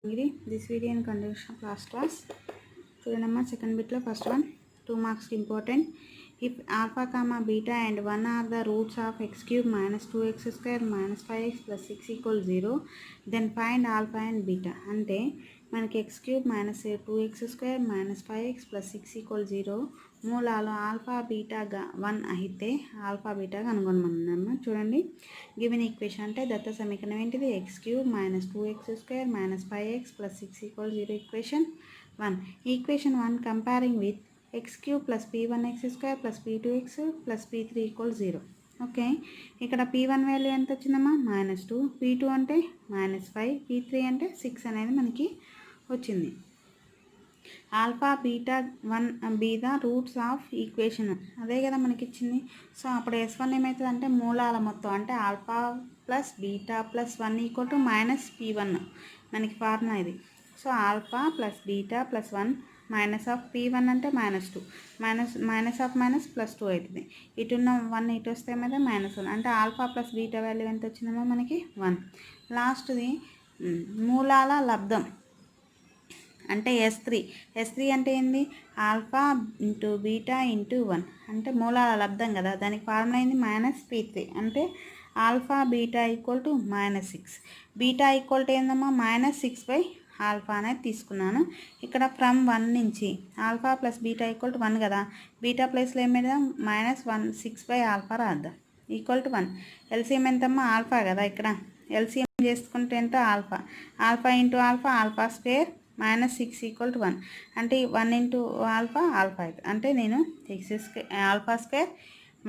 This video in continuation of last class. Chudandamma second bit lo first one 2 marks important. If alpha comma beta and 1 are the roots of x cube minus 2x square minus 5x plus 6 equals 0, then find alpha and beta. అంటే మనకి x cube minus 2x square minus 5x plus 6 equals 0 మూలాలు alpha బీటాగా 1 అయితే alpha beta కనుగొనమన్నాము. చూడండి, given equation అంటే దత్త సమీకరణం ఏంటిది? X cube minus 2x square minus 5x plus 6 equal 0 equation 1. Equation 1 comparing with X cube plus p1x square plus p2x plus p3 equal 0. Okay, ఇక్కడ p1 value ఎంత వచ్చిందమ్మా? -2, p2 అంటే -5, p3 అంటే 6 అనేది మనకి వచ్చింది. Alpha beta 1 be the roots of equation, అదే కదా మనకి ఇచ్చింది. సో అప్పుడు S1 ఏమవుతుంది అంటే మూలాల మొత్తం అంటే alpha plus beta plus 1 equal to minus p1 మనకి ఫార్ములా ఇది. So alpha plus beta plus 1 minus of p1 అంటే -2 మైనస్ ఆఫ్ మైనస్ ప్లస్ 2 అవుతుంది. ఇటున్న 1 ఇటు వస్తే ఏమైతే -1 అంటే ఆల్ఫా ప్లస్ బీటా వాల్యూ ఎంత వచ్చిందమ్మా మనకి 1. లాస్ట్ది మూలాల లబ్ధం అంటే S3 అంటే ఏంది? ఆల్ఫా ఇంటూ బీటా ఇంటూ 1 అంటే మూలాల లబ్ధం కదా, దానికి ఫార్ములా ఏంది? -p3 అంటే alpha beta equal to -6, beta equal to ఏందమ్మా? -6 ఆల్ఫా అనేది తీసుకున్నాను. ఇక్కడ ఫ్రమ్ 1 నుంచి alpha plus beta equal to 1 కదా, బీటా ప్లేస్లో ఏం పెడదాం? -6 ఆల్ఫా రాద్దాం ఈక్వల్ టు 1. ఎల్సిఎం ఎంతమ్మా? ఆల్ఫా కదా, ఇక్కడ ఎల్సిఎం చేసుకుంటే ఎంత? Alpha into alpha square -6 equal to 1 అంటే 1 ఇంటూ ఆల్ఫా అవుతుంది. అంటే నేను alpha square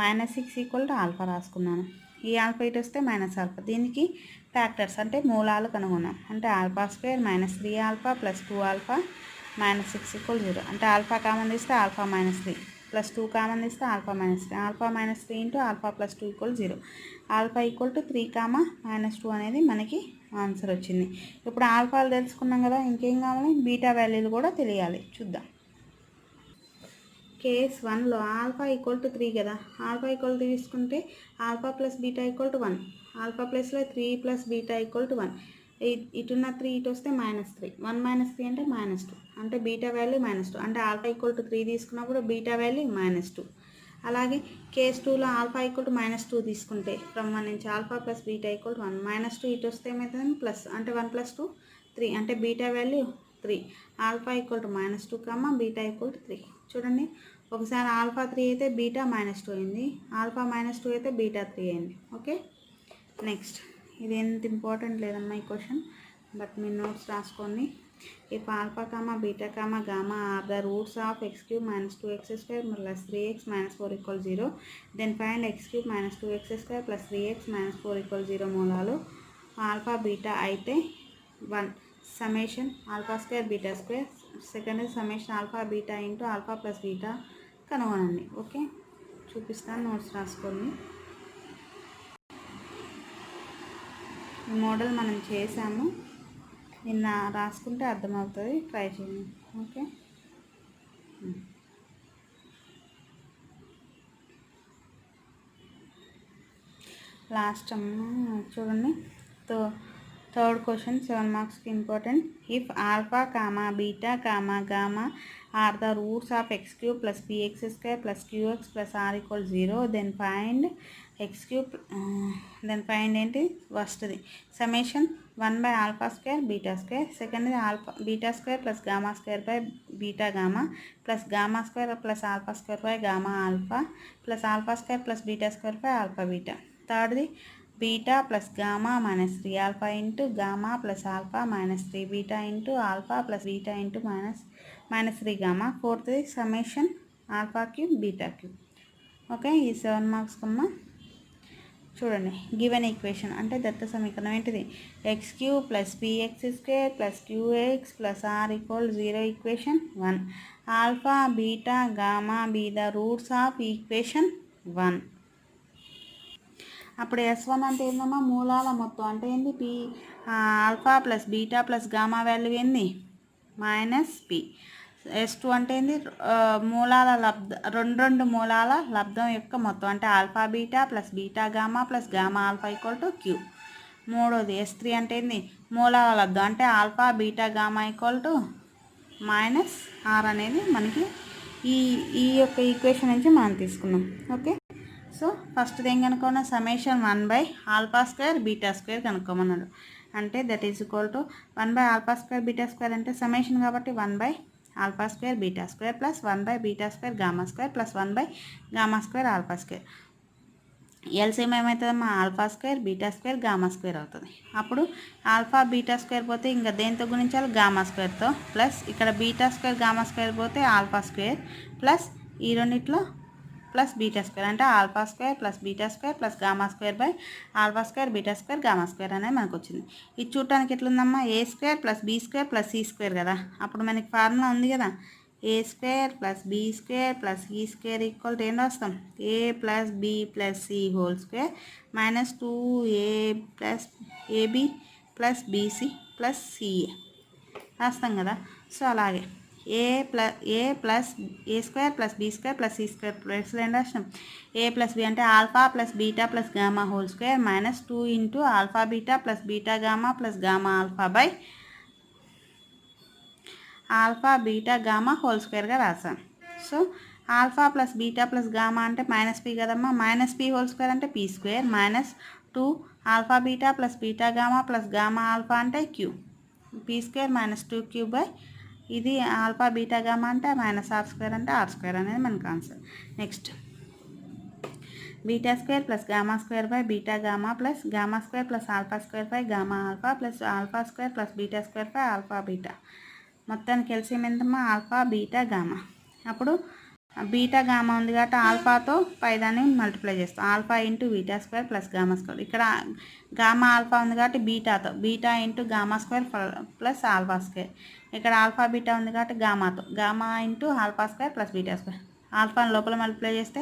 -6 equal to alpha రాసుకున్నాను. ఈ ఆల్ఫా ఇటు వస్తే ఆల్ఫా, దీనికి ఫ్యాక్టర్స్ అంటే మూలాలు కనుగొన్నాం. అంటే alpha square -3 alpha plus 2 alpha -6 equal 0 అంటే ఆల్ఫా కామన్ తీస్తే ఆల్ఫా -3 ప్లస్ 2 కామన్ తీస్తే alpha -3 alpha -3 into alpha plus 2 equal 0 alpha equal to 3, -2 అనేది మనకి ఆన్సర్ వచ్చింది. ఇప్పుడు ఆల్ఫాలు తెలుసుకున్నాం కదా, ఇంకేం కావాలి? బీటా వాల్యూలు కూడా తెలియాలి. చూద్దాం. కేస్ 1లో ఆల్ఫా ఈక్వల్ టు 3 కదా, ఆల్ఫా ఈక్వల్ టు తీసుకుంటే alpha plus beta equal to 1, alpha ప్లస్లో 3 ప్లస్ బీటా ఈక్వల్ టు 1, ఇటున్న 3 ఇటు వస్తే -3, 1 - 3 అంటే -2 అంటే బీటా వాల్యూ -2 అంటే ఆల్ఫా ఈక్వల్ టు 3 తీసుకున్నప్పుడు బీటా వాల్యూ -2. అలాగే కేస్ 2లో ఆల్ఫా ఈక్వల్ టు -2 తీసుకుంటే ఫ్రమ్ 1 నుంచి alpha plus beta equal to 1, -2 ఇటు వస్తే ఏమవుతుంది? ప్లస్ అంటే 1 + 2 3 అంటే beta value 3, alpha equal to -2 beta equal to 3. చూడండి, ఒకసారి ఆల్ఫా 3 అయితే బీటా -2 అయింది, ఆల్ఫా -2 అయితే బీటా 3 అయింది. ఓకే, నెక్స్ట్ ఇది ఎంత ఇంపార్టెంట్ లేదమ్మా ఈ క్వశ్చన్, బట్ మీ నోట్స్ రాసుకోండి. If alpha comma beta comma gamma are the roots of x cube minus 2x square plus 3x minus 4 equals 0, then find x cube minus 2x square plus 3x minus 4 equals 0 మూలాలు alpha beta అయితే 1 summation alpha square beta square, second summation alpha beta into alpha plus beta కనుగొనండి. Okay, చూపిస్తాను, notes రాసుకోండి. ఈ model మనం చేసాము, నిన్న రాసుకుంటే అర్థమవుతుంది, ట్రై చేయండి. ఓకే, లాస్ట్ చూడండి, థర్డ్ క్వశ్చన్ 7 మార్క్స్కి important. If alpha comma beta comma gamma are the roots of x cube plus px square plus qx plus r equal 0, then find x cube, then find ఏంటి? ఫస్ట్ది summation 1 alpha square beta square, సెకండ్ది alpha beta square plus gamma square by beta gamma plus gamma square plus alpha square by gamma alpha plus alpha square plus beta square by alpha beta. థర్డ్ది beta plus gamma -3 alpha into gamma plus alpha -3 beta into alpha plus beta into -3 gamma. ఫోర్త్ది summation alpha cube beta cube. Okay, ఈ 7 marks కమ్మా. చూడండి, given equation అంటే దత్త సమీకరణం ఏంటిది? X cube plus px square plus qx plus r equal 0 equation 1. Alpha beta gamma be the roots of equation 1. అప్పుడు S1 అంటే ఏందమ్మా? మూలాల మొత్తం అంటే ఏంది? Alpha plus beta plus gamma value ఏంది? -p. S2 అంటే ఏంది? మూలాల రెండు మూలాల లబ్ధం యొక్క మొత్తం అంటే alpha beta plus beta gamma plus gamma alpha equal to q. మూడోది S3 అంటే ఏంది, మూలాల లబ్దం అంటే alpha beta gamma equal to minus r అనేది మనకి ఈ ఈ యొక్క ఈక్వేషన్ నుంచి మనం తీసుకున్నాం. ఓకే, సో ఫస్ట్ ఏం కనుక్కున్నా, సమేషన్ 1/α² β² కనుక్కోమన్నాడు. అంటే దట్ ఈజ్ ఈక్వల్ టు 1/α² β² అంటే సమేషన్ కాబట్టి 1/α² β² ప్లస్ 1/β² γ² ప్లస్ 1/γ² α². ఎల్సిఎం ఏమవుతుందమ్మా, α² β² γ² అవుతుంది. అప్పుడు ఆల్ఫా β² పోతే ఇంకా దేంతో గుణించాలి, γ²తో, ప్లస్ ఇక్కడ β² γ² పోతే α² ప్లస్ ఈ రెండిట్లో ప్లస్ β² అంటే α² ప్లస్ β² ప్లస్ γ² బై α² β² γ² అనేది మనకు వచ్చింది. ఇది చూడటానికి ఎట్లుందమ్మా, A² plus B² plus C² కదా. అప్పుడు మనకి ఫార్ములా ఉంది కదా, A² plus B² plus C² equal to ఏం రాస్తాం, A plus B plus C whole square minus 2A plus AB plus BC plus CA రాస్తాం కదా. సో అలాగే A plus A² plus B² plus C² plus ఏం రాసినాం, A plus B అంటే alpha plus beta plus gamma whole square minus 2 into alpha beta plus beta gamma plus gamma alpha by alpha beta gamma whole స్క్వేర్గా రాసాం. So alpha plus beta plus gamma అంటే minus P కదమ్మా, minus P whole square అంటే P² minus 2 alpha beta plus beta gamma plus gamma alpha అంటే Q, P² minus 2Q by ఇది alpha beta gamma అంటే minus R² అంటే R² అనేది మనకు answer. Next β² plus γ² by beta gamma plus γ² plus α² by gamma alpha plus α² plus β² by alpha beta. మొత్తానికి LCM ఎంతమ్మా, alpha beta gamma. అప్పుడు beta gamma ఉంది కాబట్టి ఆల్ఫాతో పైదాన్ని మల్టిప్లై చేస్తాం, ఆల్ఫా ఇంటూ β² ప్లస్ γ². ఇక్కడ గామా ఆల్ఫా ఉంది కాబట్టి బీటాతో బీటా ఇంటూ γ² ప్లస్ α². ఇక్కడ ఆల్ఫా బీటా ఉంది కాబట్టి గామాతో గామా ఇంటూ α² ప్లస్ β². ఆల్ఫాని లోపల మల్టిప్లై చేస్తే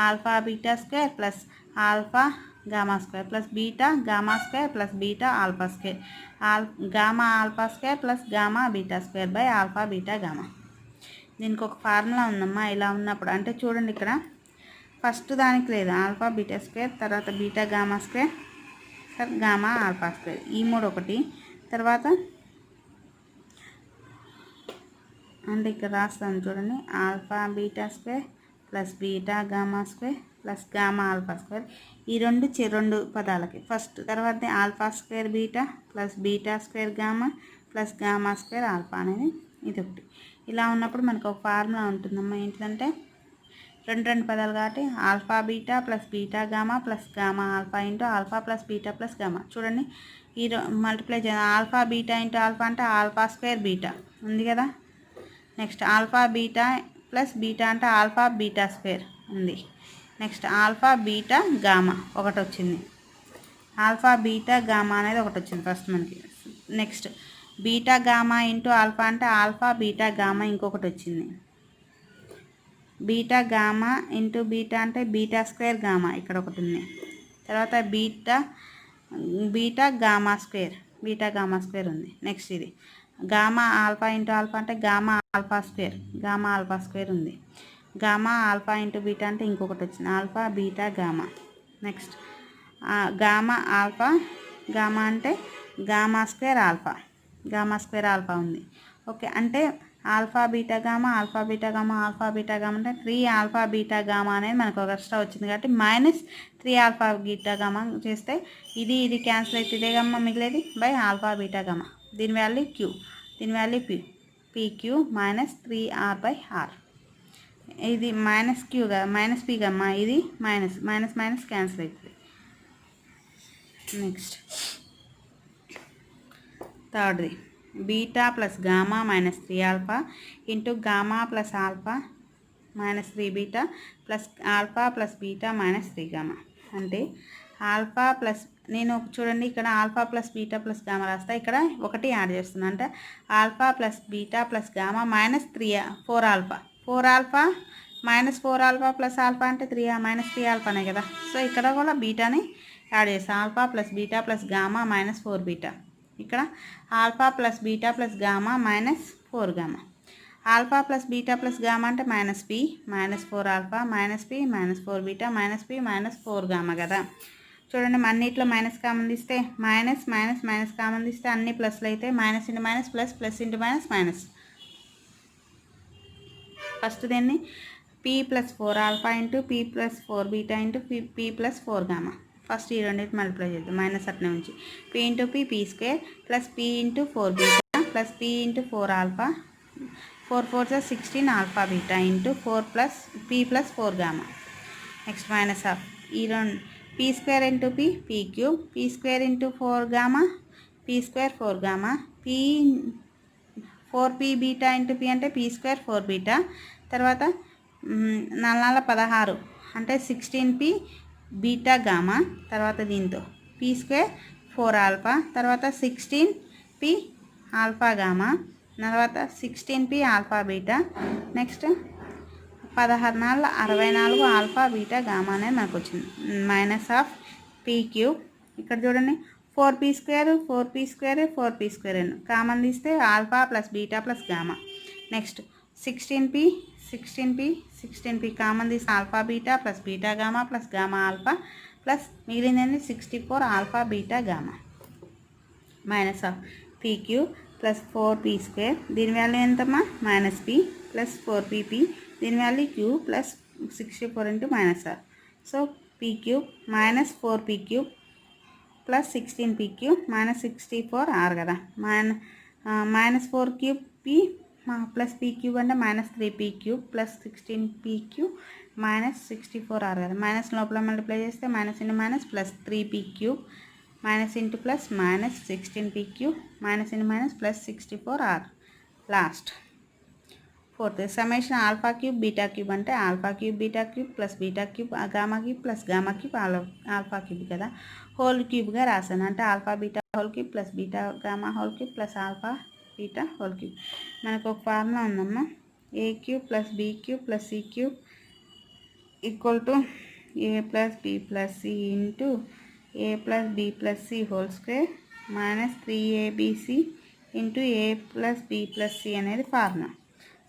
alpha β² plus alpha γ² plus beta γ² plus beta α², gamma α² plus gamma β² by alpha beta gamma. దీనికి ఒక ఫార్ములా ఉందమ్మా ఇలా ఉన్నప్పుడు. అంటే చూడండి ఇక్కడ ఫస్ట్ దానికి లేదు, ఆల్ఫా β², తర్వాత బీటా γ², గామా α², ఈ మూడు ఒకటి. తర్వాత అంటే ఇక్కడ రాస్తాను చూడండి, alpha β² plus beta γ² plus gamma α², ఈ రెండు పదాలకి ఫస్ట్. తర్వాత α² beta plus β² gamma plus γ² alpha అనేది ఇది ఒకటి. ఇలా ఉన్నప్పుడు మనకు ఒక ఫార్ములా ఉంటుందమ్మా, ఏంటంటే రెండు పదాలు కాబట్టి alpha beta plus beta gamma plus gamma alpha into alpha plus beta plus gamma. చూడండి ఈ మల్టిప్లై చేయాలి, ఆల్ఫా బీటా ఇంటూ ఆల్ఫా అంటే α² బీటా ఉంది కదా. Next alpha beta plus beta అంటే ఆల్ఫా β² ఉంది. నెక్స్ట్ ఆల్ఫా బీటా గామా ఒకటి వచ్చింది, ఆల్ఫా బీటా గామా అనేది ఒకటి వచ్చింది ఫస్ట్ మనకి. Next beta gamma into alpha అంటే ఆల్ఫా బీటా గామా ఇంకొకటి వచ్చింది. బీటా గామా ఇంటూ బీటా అంటే β² గామా ఇక్కడ ఒకటి ఉంది. తర్వాత బీటా గామా² ఉంది. నెక్స్ట్ ఇది గామా ఆల్ఫా ఇంటూ ఆల్ఫా అంటే గామా ఆల్ఫా² ఉంది. గామా ఆల్ఫా ఇంటూ బీటా అంటే ఇంకొకటి వచ్చింది, alpha beta gamma. Next gamma alpha gamma అంటే γ² ఆల్ఫా ఉంది. ఓకే, అంటే alpha beta gamma alpha beta gamma అంటే 3 ఆల్ఫా బీటా గామా అనేది మనకు ఒక ఎక్స్ట్రా వచ్చింది కాబట్టి మైనస్ 3 ఆల్ఫా బీటా గామా చేస్తే ఇది క్యాన్సిల్ అయితే ఇదే గామా మిగిలేది బై ఆల్ఫా బీటా గామా. దీని వాల్యూ Q, దీని value PQ minus 3R by R. ఇది మైనస్ Q కదా, మైనస్ P కమ్మా, ఇది మైనస్ క్యాన్సిల్ అవుతుంది. నెక్స్ట్ థర్డ్ది beta plus gamma minus 3 alpha into gamma plus alpha minus 3 beta plus alpha plus beta minus 3 gamma. అంటే alpha plus నేను చూడండి ఇక్కడ alpha plus beta plus gamma రాస్తా, ఇక్కడ ఒకటి యాడ్ చేస్తున్నా, అంటే alpha plus beta plus gamma minus 4 alpha minus 4 alpha plus alpha అంటే మైనస్ 3 ఆల్ఫానే కదా. సో ఇక్కడ కూడా బీటాని యాడ్ చేస్తాను, alpha plus beta plus gamma minus 4 beta. ఇక్కడ alpha plus beta plus gamma minus 4 gamma. Alpha plus beta plus gamma అంటే minus P minus 4 alpha minus P minus 4 beta minus P minus 4 gamma కదా. చూడండి అన్నిట్లో minus common తీస్తే minus minus minus common తీస్తే అన్ని ప్లస్లు అయితే minus into minus plus plus into minus minus. First దీన్ని p+4 alpha into p+4 beta into p+4 gamma. First ఈ రెండింటి మల్టిప్లై చేద్దాం మైనస్ అట్నే ఉంచి p into p² plus p into 4 beta plus p into 4 alpha 4 4 16 alpha beta into 4 plus p+4 gamma. Next minus of ఈ రెండు p² into p³ p² into 4 gamma p² 4 gamma p 4p beta into p అంటే p² 4 beta. తర్వాత 4 16 అంటే 16p beta gamma. తర్వాత దీంతో p² 4 alpha తర్వాత 16p alpha gamma తర్వాత 16p alpha beta. Next 16 64 alpha beta gamma అనేది మనకు వచ్చింది. మైనస్ ఆఫ్ p³ ఇక్కడ చూడండి 4p² 4p² కామన్ తీస్తే alpha plus beta plus gamma. Next 16p common తీస్తే alpha beta plus beta gamma plus gamma alpha plus మిగిలిందండి 64 alpha beta gamma. Minus of p³ plus 4p² దీని value ఎంతమ్మా minus p plus 4pp దీని value q plus 64 into minus R. So p³ minus 4p³ plus 16p³ minus 64 R కదా minus 4p³ plus p³ అంటే minus 3p³ plus 16p³ minus 64 R కదా minus లోపల multiply చేస్తే minus into minus plus 3p³ minus into plus minus 16p³ minus into minus plus 64 R. Last fourth summation alpha cube beta cube అంటే alpha cube beta cube plus beta cube gamma cube plus gamma cube alpha cube కదా whole క్యూబ్గా రాశాను. అంటే alpha beta whole cube plus beta gamma whole cube plus alpha beta whole cube. మనకు ఒక formula ఉందమ్మా a³ plus b³ plus c³ equal to a plus b plus c into a plus b plus c whole square minus 3abc into a plus b plus c అనేది formula.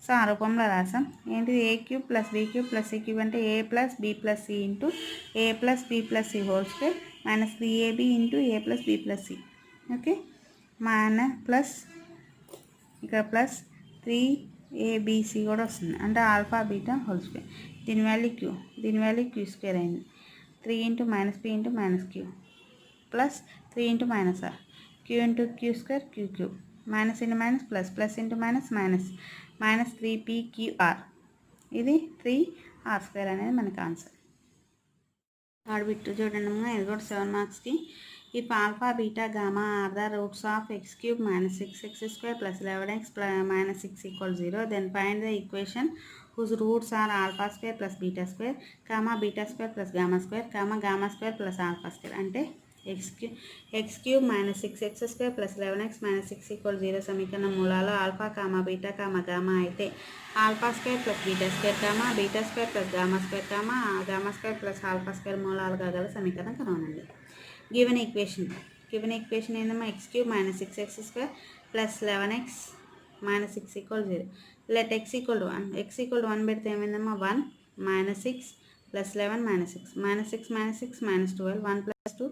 So ఆ రూపంలో రాసాం. ఏంటిది a³ plus b³ plus c³ అంటే a plus b plus c into a plus b plus c whole square minus 3ab into a plus b plus c. Okay minus plus ఇక్కడ plus 3abc కూడా వస్తుంది అంటే alpha beta whole square. దీని value q దీని value q² అయింది 3 into minus p into minus q plus 3 into minus r q into q² q³ minus into minus plus plus into minus minus minus 3pqr ఇది 3r² అనేది మనకు answer. Third bit చూడండి ఇది కూడా 7 మార్క్స్కి. If alpha beta gamma are the roots of x³ minus 6x² plus 11x minus 6 = 0 then find the equation whose roots are alpha square plus beta square, comma beta square plus gamma square, comma gamma square plus alpha square. అంటే x³ minus 6x² plus 11x minus 6 = 0 సమీకరణ మూలాలు alpha comma beta comma gamma అయితే alpha square plus beta square comma beta square plus gamma square comma gamma square plus alpha square మూలాలుగా గల సమీకరణం కనుగొనండి. Given equation ఏందమ్మా x³ minus 6x² plus 11x minus 6 = 0. Let x = 1 x = 1 పెడితే ఏమైందమ్మా 1 minus 6 plus 11 minus 6 minus 6 minus 6 minus 12 1 plus 2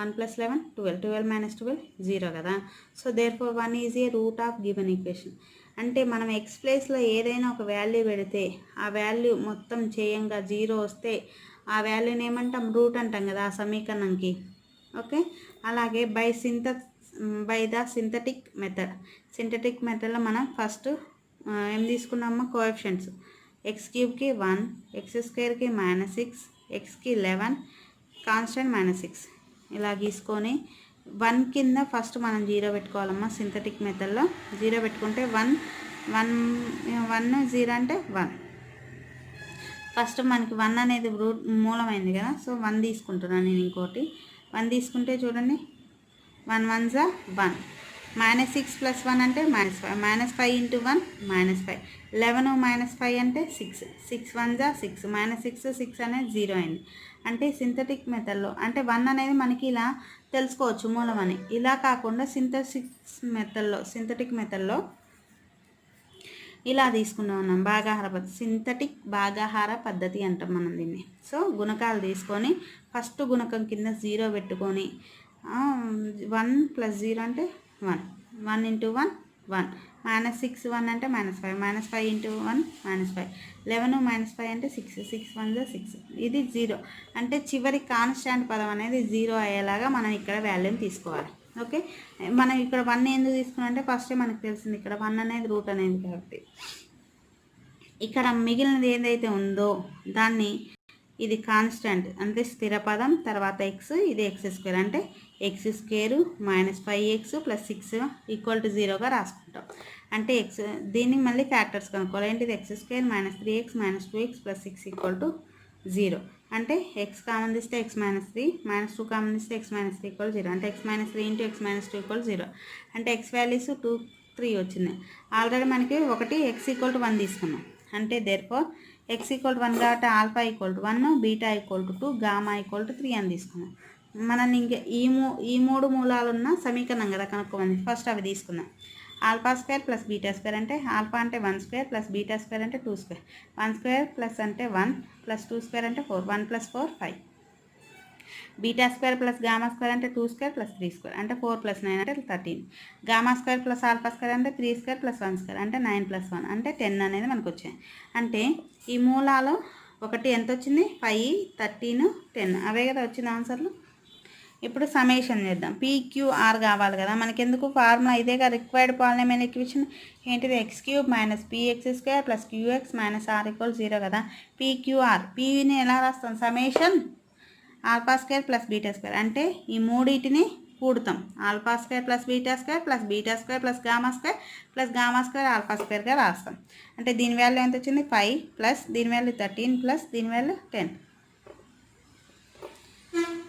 1 plus 11 12 12 minus 12 0 కదా. So therefore 1 is a root of given equation. అంటే మనం ఎక్స్ ప్లేస్లో ఏదైనా ఒక వాల్యూ పెడితే ఆ వాల్యూ మొత్తం చేయంగా 0 వస్తే ఆ వాల్యూని ఏమంటాం రూట్ అంటాం కదా ఆ సమీకరణంకి. ఓకే అలాగే బై ద సింథటిక్ మెథడ్లో మనం ఫస్ట్ ఏం తీసుకున్నామో coefficients x³ 1 x² minus 6 x 11 constant minus 6 ఇలా గీసుకొని 1 కింద ఫస్ట్ మనం 0 పెట్టుకోవాలమ్మా. సింథటిక్ మెథడ్లో 0 పెట్టుకుంటే 1 0 అంటే 1 ఫస్ట్ మనకి 1 అనేది రూట్ మూలమైంది కదా. సో 1 తీసుకుంటున్నాను నేను. ఇంకోటి 1 తీసుకుంటే చూడండి 1 1 = 1 మైనస్ 6 ప్లస్ 1 అంటే minus 5 minus 5 into 1 minus 5 11 minus 5 అంటే 6 6 1 = 6 మైనస్ 6 అనేది 0 అయింది. అంటే సింథటిక్ మెథడ్లో అంటే 1 అనేది మనకి ఇలా తెలుసుకోవచ్చు మూలం అని. ఇలా కాకుండా సింథటిక్ మెథడ్లో ఇలా తీసుకున్నాం అన్నాం. భాగాహార పద్ధతి, సింథటిక్ భాగాహార పద్ధతి అంటాం మనం దీన్ని. సో గుణకాలు తీసుకొని ఫస్ట్ గుణకం కింద 0 పెట్టుకొని 1 + 0 అంటే 1, 1 × 1 1, -6 1 అంటే -5, -5 × 1 -5, 11 - 5 అంటే 6, 6 1 = 6. ఇది 0 అంటే చివరి కాన్స్టాంట్ పదం అనేది 0 అయ్యేలాగా మనం ఇక్కడ వాల్యూని తీసుకోవాలి. ఓకే, మనం ఇక్కడ 1 ఎందుకు తీసుకున్నాం అంటే ఫస్టే మనకు తెలిసింది ఇక్కడ 1 అనేది రూట్ అనేది కాబట్టి. ఇక్కడ మిగిలినది ఏదైతే ఉందో దాన్ని ఇది కాన్స్టెంట్ అంటే స్థిర పదం, తర్వాత ఎక్స్, ఇది x² అంటే x² - 5x + 6 = 0గా రాసుకుంటాం. అంటే ఎక్స్ దీనికి మళ్ళీ ఫ్యాక్టర్స్ కనుక్కోవాలి. ఏంటిది x² - 3x - 2x + 6 = 0. అంటే x కామన్ తీస్తే x - 3, -2 కామన్ తీస్తే x - 3 = 0. అంటే x - 3 × x - 2 = 0. అంటే x వాల్యూస్ 2 3 వచ్చింది. ఆల్రెడీ మనకి ఒకటి x = 1 తీసుకున్నాం. అంటే దేర్ఫోర్ x = 1 కాబట్టి ఆల్ఫా = 1, బీటా = 2, గామా = 3 అని తీసుకున్నాం. మనం ఇంకా ఈ మూడు మూలాలు ఉన్న సమీకరణం కదా కనుక్కోమని, ఫస్ట్ అవి తీసుకుందాం. α² + β² అంటే ఆల్ఫా అంటే 1² + β² అంటే 2². 1² ప్లస్ అంటే 1 + 2² అంటే 4, 1 + 4 5. β² + γ² అంటే 2² + 3² అంటే 4 + 9 అంటే 13. γ² + α² అంటే 3² + 1² అంటే 9 + 1 అంటే 10 అనేది మనకు వచ్చాయి. అంటే ఈ మూలాలు ఒకటి ఎంత వచ్చింది, 5, 13, 10 అవే కదా వచ్చింది ఆన్సర్లు. ఇప్పుడు సమేషన్ చేద్దాం. PQR కావాలి కదా మనకి, ఎందుకు ఫార్ములా ఇదేగా, రిక్వైర్డ్ పాలినామియల్ ఈక్వేషన్ ఏంటిది, x³ - px² + qx - r = 0 కదా. PQR Pని ఎలా రాస్తాం, సమేషన్ α² + β² అంటే ఈ మూడింటిని కూడతాం. α² + β² + β² + γ² + γ² α² రాస్తాం. అంటే దీని వాల్యూ ఎంత వచ్చింది, 5 ప్లస్ దీని వాల్యూ 13 ప్లస్ దీని వాల్యూ 10.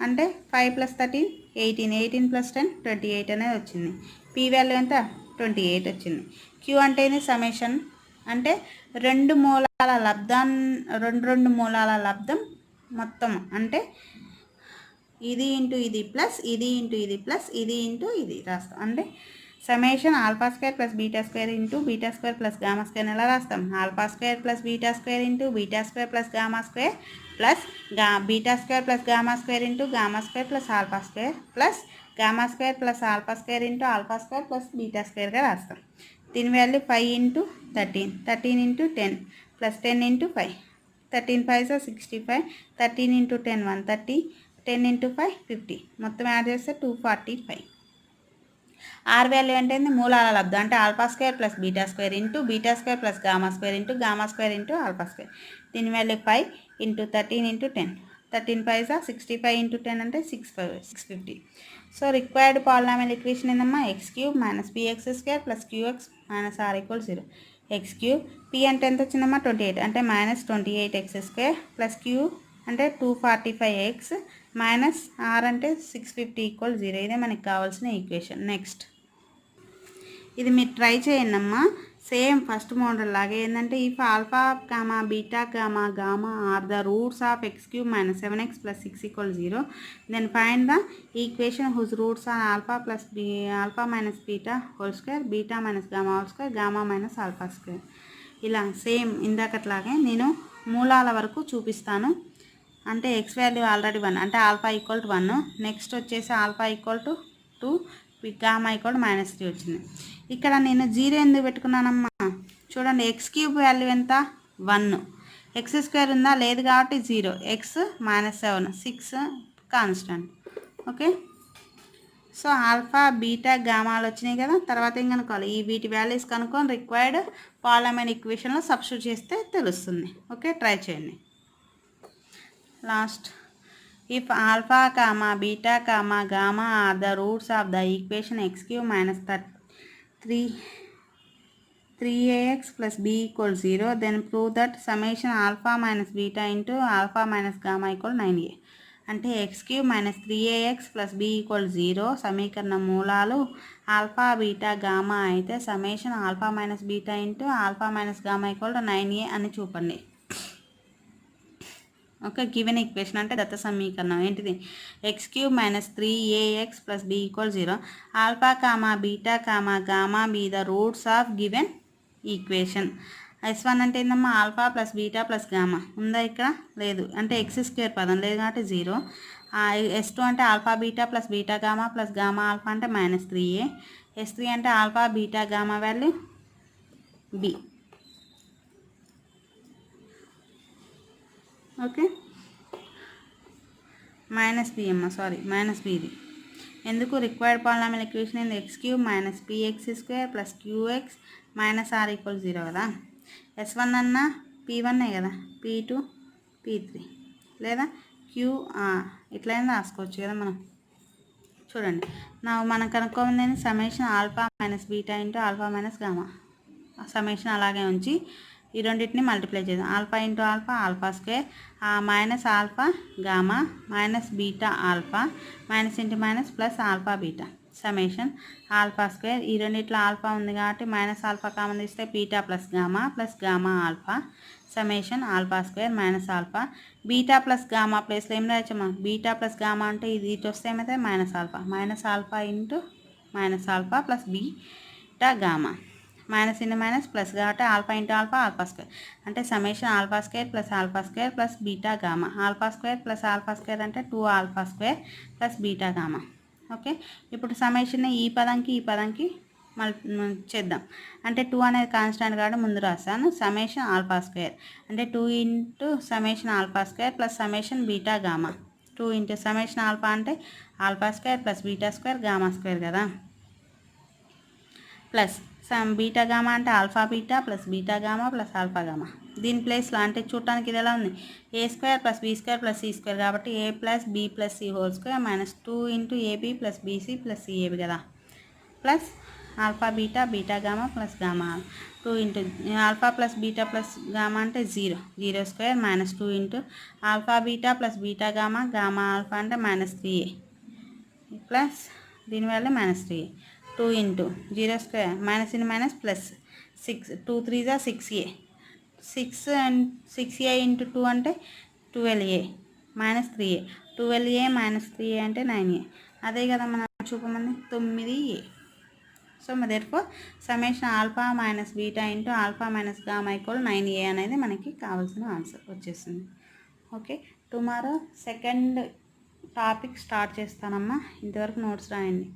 అంటే 5 + 13 18, 18 + 10 28 అనేది వచ్చింది. పీ వాల్యూ ఎంత, 28 వచ్చింది. క్యూ అంటే ఇది సಮೇషన్ అంటే రెండు మూలాల లబ్ధం మొత్తం, అంటే ఇది ఇంటూ ఇది ప్లస్ ఇది ఇంటూ ఇది ప్లస్ ఇది ఇంటూ ఇది రాస్తాం. అంటే సమేషన్ α² + β² ఇంటూ β² + γ² ఎలా రాస్తాం, α² + β² into β² + γ² plus β² + γ² into γ² + α² plus γ² + α² into α² + β²గా రాస్తాం. దీని వాల్యూ 5 × 13, 13 × 10 ప్లస్ 10 × 5, 13 5 = 65, 13 × 10 130, 10 × 5 50, మొత్తం యాడ్ చేస్తే 245. ఆర్ వాల్యూ అంటే మూలాల లబ్ధం, అంటే α² + β² ఇంటూ β² + γ² ఇంటూ γ² ఇంటూ α². దీని వాల్యూ 5 × 13 × 10, 13 5 = 65 × 10 అంటే 650. సో రిక్వైర్డ్ పాలినామియల్ ఈక్వేషన్ ఏందమ్మా, x³ - px² + qx - r = 0. x³ p అంటే ఎంత వచ్చిందమ్మా, 28 అంటే -28x² + q అంటే 245x మైనస్ r అంటే 650 = 0. ఇదే మనకి కావాల్సిన ఈక్వేషన్. నెక్స్ట్ ఇది మీరు ట్రై చేయండి అమ్మా, సేమ్ ఫస్ట్ మోడల్ లాగే. ఏంటంటే if alpha comma beta comma gamma are the roots of x³ - 7x + 6 = 0, then find the equation whose roots are alpha - beta whole square, beta - gamma whole square, gamma - alpha square. ఇలా same ఇందాకట్లాగే నేను మూలాల వరకు చూపిస్తాను. అంటే x value already 1 అంటే alpha = 1, next వచ్చేసి alpha = 2, gamma = -3 వచ్చింది. ఇక్కడ నేను 0 ఎందుకు పెట్టుకున్నానమ్మా, చూడండి x³ వాల్యూ ఎంత, 1, x² ఉందా లేదు కాబట్టి 0, x -7 6 constant. Okay, so alpha beta గామాలు వచ్చినాయి కదా. తర్వాత ఏం కనుక్కోవాలి, ఈ వీటి వాల్యూస్ కనుక్కొని రిక్వైర్డ్ పాలినామియల్ ఈక్వేషన్లో సబ్స్టిట్యూట్ చేస్తే తెలుస్తుంది. ఓకే, ట్రై చేయండి. Last, if alpha comma beta comma gamma are the roots of the equation x³ - 3ax + b = 0, then prove that summation alpha - beta into alpha - gamma = 9a. అంటే x³ - 3ax + b = 0 సమీకరణ మూలాలు alpha beta gamma అయితే summation alpha - beta into alpha - gamma = 9a అని చూపండి. Okay, given equation అంటే దత్త సమీకరణం ఏంటిది, x³ - 3ax + b = 0, alpha comma beta comma gamma be the roots of given equation. S1 అంటే ఏందమ్మా alpha plus beta plus gamma ఉందా ఇక్కడ లేదు అంటే x² పదం లేదు కాబట్టి 0. S2 అంటే alpha beta plus beta gamma plus gamma alpha అంటే -3a. S3 అంటే alpha beta gamma value b. Okay -b అమ్మ సారీ -b ఇది ఎందుకు రిక్వైర్డ్ పాలినామియల్ ఈక్వేషన్ ఏంది x³ - px² + qx - r = 0 కదా. S1 అన్న p1 కదా, p2 p3 లేదా qr ఇట్లయినా రాసుకోవచ్చు కదా మనం. చూడండి మనం కనుక్కోమని summation alpha minus beta into alpha minus gamma. Summation అలాగే ఉంచి ఈ రెండింటిని మల్టిప్లై చేద్దాం. Alpha into alpha alpha square minus alpha gamma minus beta alpha minus into minus plus alpha beta summation alpha square. ఈ రెండిట్లో ఆల్ఫా ఉంది కాబట్టి minus alpha common తీస్తే beta plus gamma alpha summation alpha square minus alpha beta plus gamma ప్లేస్లో ఏం రాయచ్చమ్మా beta plus gamma అంటే ఇది ఇటు వస్తే ఏమైతే minus alpha into minus alpha plus beta gamma minus into minus plus కాబట్టి ఆల్ఫా ఇంటూ ఆల్ఫా స్క్వేర్ అంటే summation alpha square plus beta gamma alpha square plus alpha square అంటే 2 alpha square plus beta gamma. Okay ఇప్పుడు summation ఈ పదంకి చేద్దాం అంటే 2 అనేది constant కాబట్టి ముందు రాస్తాను. సమ్మేషన్ ఆల్ఫా స్క్వేర్ అంటే 2 into summation alpha square plus summation beta gamma 2 into summation alpha అంటే alpha square plus beta square gamma square కదా ప్లస్ బీటా గామా అంటే alpha beta plus beta gamma plus alpha gamma. దీని ప్లేస్లో అంటే చూడటానికి ఇది ఎలా ఉంది a² + b² + c² కాబట్టి a + b + c² -2 into ab + bc + cab కదా plus alpha beta beta gamma plus gamma 2 into alpha plus beta plus gamma అంటే 0² -2 into alpha beta plus beta gamma alpha అంటే -3a ప్లస్ దీని వల్ల -3a 2 into 0² minus into minus plus 6 2 3 = 6a 6a into 2 అంటే 12a -3a 12a -3a అంటే 9a అదే కదా మనం చూపమంది 9a. So therefore summation alpha minus beta into alpha minus gamma = 9a అనేది మనకి కావాల్సిన ఆన్సర్ వచ్చేసింది. Okay tomorrow second topic start చేస్తానమ్మా, ఇంతవరకు నోట్స్ రాయండి.